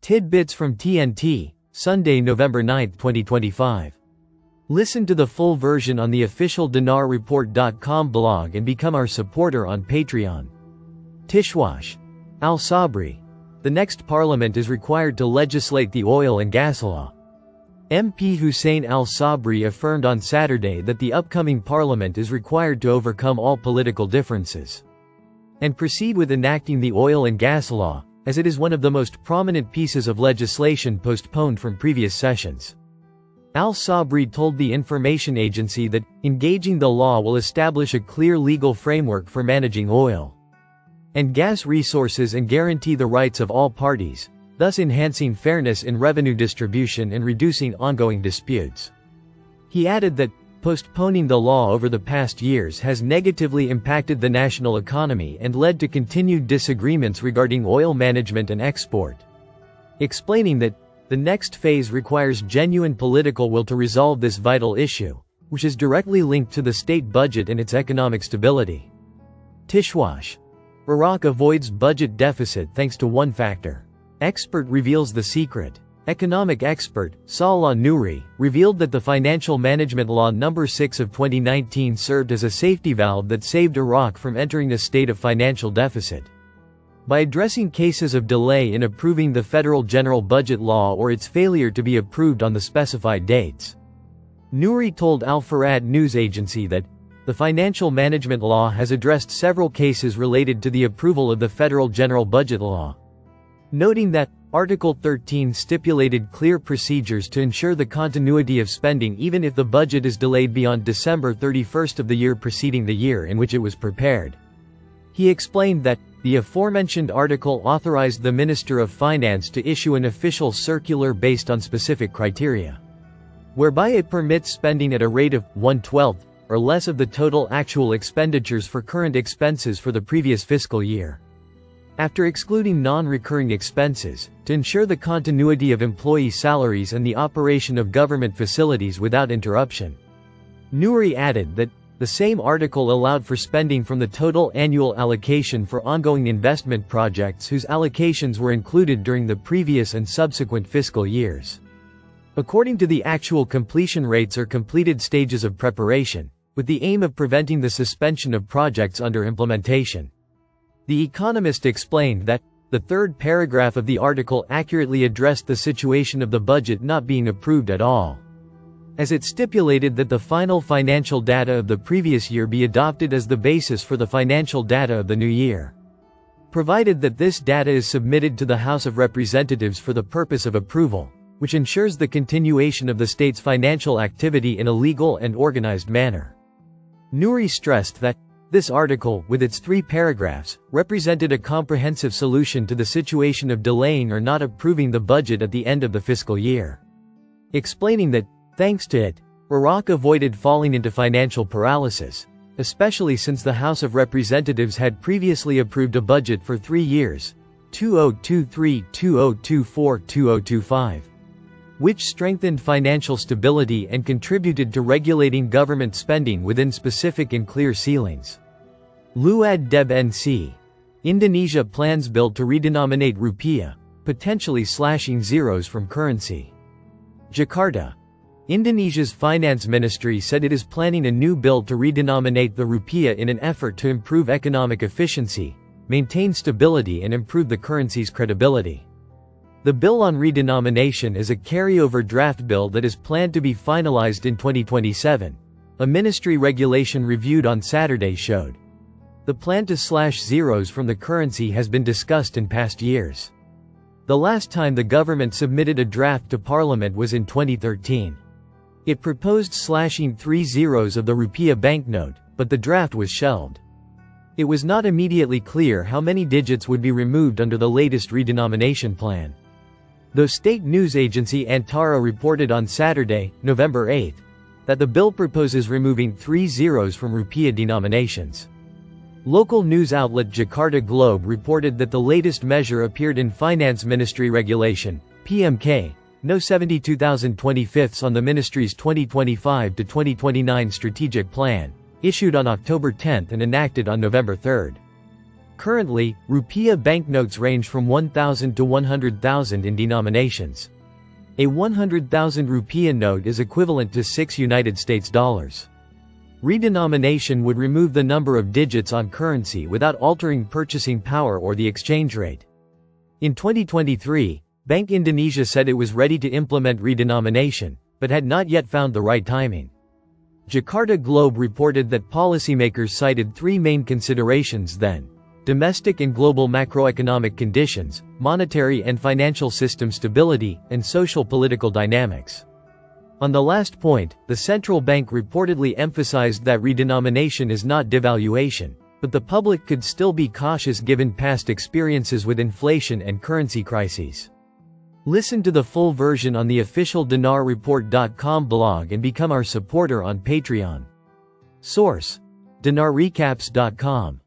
Tidbits from TNT, Sunday, November 9, 2025. Listen to the full version on the official dinarreport.com blog and become our supporter on Patreon. Tishwash. Al-Sabri. The next parliament is required to legislate the oil and gas law. MP Hussein Al-Sabri affirmed on Saturday that the upcoming parliament is required to overcome all political differences and proceed with enacting the oil and gas law, as it is one of the most prominent pieces of legislation postponed from previous sessions. Al-Sabri told the information agency that engaging the law will establish a clear legal framework for managing oil and gas resources and guarantee the rights of all parties, thus enhancing fairness in revenue distribution and reducing ongoing disputes. He added that postponing the law over the past years has negatively impacted the national economy and led to continued disagreements regarding oil management and export, explaining that the next phase requires genuine political will to resolve this vital issue, which is directly linked to the state budget and its economic stability. Tishwash. Iraq avoids budget deficit thanks to one factor. Expert reveals the secret. Economic expert, Salah Nouri, revealed that the Financial Management Law No. 6 of 2019 served as a safety valve that saved Iraq from entering a state of financial deficit. By addressing cases of delay in approving the federal general budget law or its failure to be approved on the specified dates, Nouri told Al-Farad news agency that the Financial Management Law has addressed several cases related to the approval of the federal general budget law, noting that Article 13 stipulated clear procedures to ensure the continuity of spending even if the budget is delayed beyond December 31st of the year preceding the year in which it was prepared. He explained that the aforementioned article authorized the Minister of Finance to issue an official circular based on specific criteria, whereby it permits spending at a rate of 1/12 or less of the total actual expenditures for current expenses for the previous fiscal year, after excluding non-recurring expenses, to ensure the continuity of employee salaries and the operation of government facilities without interruption. Nouri added that the same article allowed for spending from the total annual allocation for ongoing investment projects whose allocations were included during the previous and subsequent fiscal years, according to the actual completion rates or completed stages of preparation, with the aim of preventing the suspension of projects under implementation. The Economist explained that the third paragraph of the article accurately addressed the situation of the budget not being approved at all, as it stipulated that the final financial data of the previous year be adopted as the basis for the financial data of the new year, provided that this data is submitted to the House of Representatives for the purpose of approval, which ensures the continuation of the state's financial activity in a legal and organized manner. Nouri stressed that this article, with its 3 paragraphs, represented a comprehensive solution to the situation of delaying or not approving the budget at the end of the fiscal year, explaining that, thanks to it, Iraq avoided falling into financial paralysis, especially since the House of Representatives had previously approved a budget for 3 years, 2023, 2024, 2025. Which strengthened financial stability and contributed to regulating government spending within specific and clear ceilings. Luad Deb NC. Indonesia plans bill to redenominate rupiah, potentially slashing zeros from currency. Jakarta. Indonesia's finance ministry said it is planning a new bill to redenominate the rupiah in an effort to improve economic efficiency, maintain stability and improve the currency's credibility. The bill on redenomination is a carryover draft bill that is planned to be finalized in 2027, a ministry regulation reviewed on Saturday showed. The plan to slash zeros from the currency has been discussed in past years. The last time the government submitted a draft to Parliament was in 2013. It proposed slashing 3 zeros of the rupiah banknote, but the draft was shelved. It was not immediately clear how many digits would be removed under the latest redenomination plan, though state news agency Antara reported on Saturday, November 8, that the bill proposes removing 3 zeros from rupiah denominations. Local news outlet Jakarta Globe reported that the latest measure appeared in Finance Ministry Regulation, PMK, No. 72,025 on the ministry's 2025 to 2029 strategic plan, issued on October 10 and enacted on November 3. Currently, rupiah banknotes range from 1,000 to 100,000 in denominations. A 100,000 rupiah note is equivalent to 6 United States dollars. Redenomination would remove the number of digits on currency without altering purchasing power or the exchange rate. In 2023, Bank Indonesia said it was ready to implement redenomination, but had not yet found the right timing. Jakarta Globe reported that policymakers cited three main considerations then: domestic and global macroeconomic conditions, monetary and financial system stability, and social-political dynamics. On the last point, the central bank reportedly emphasized that redenomination is not devaluation, but the public could still be cautious given past experiences with inflation and currency crises. Listen to the full version on the official dinarreport.com blog and become our supporter on Patreon. Source: dinarrecaps.com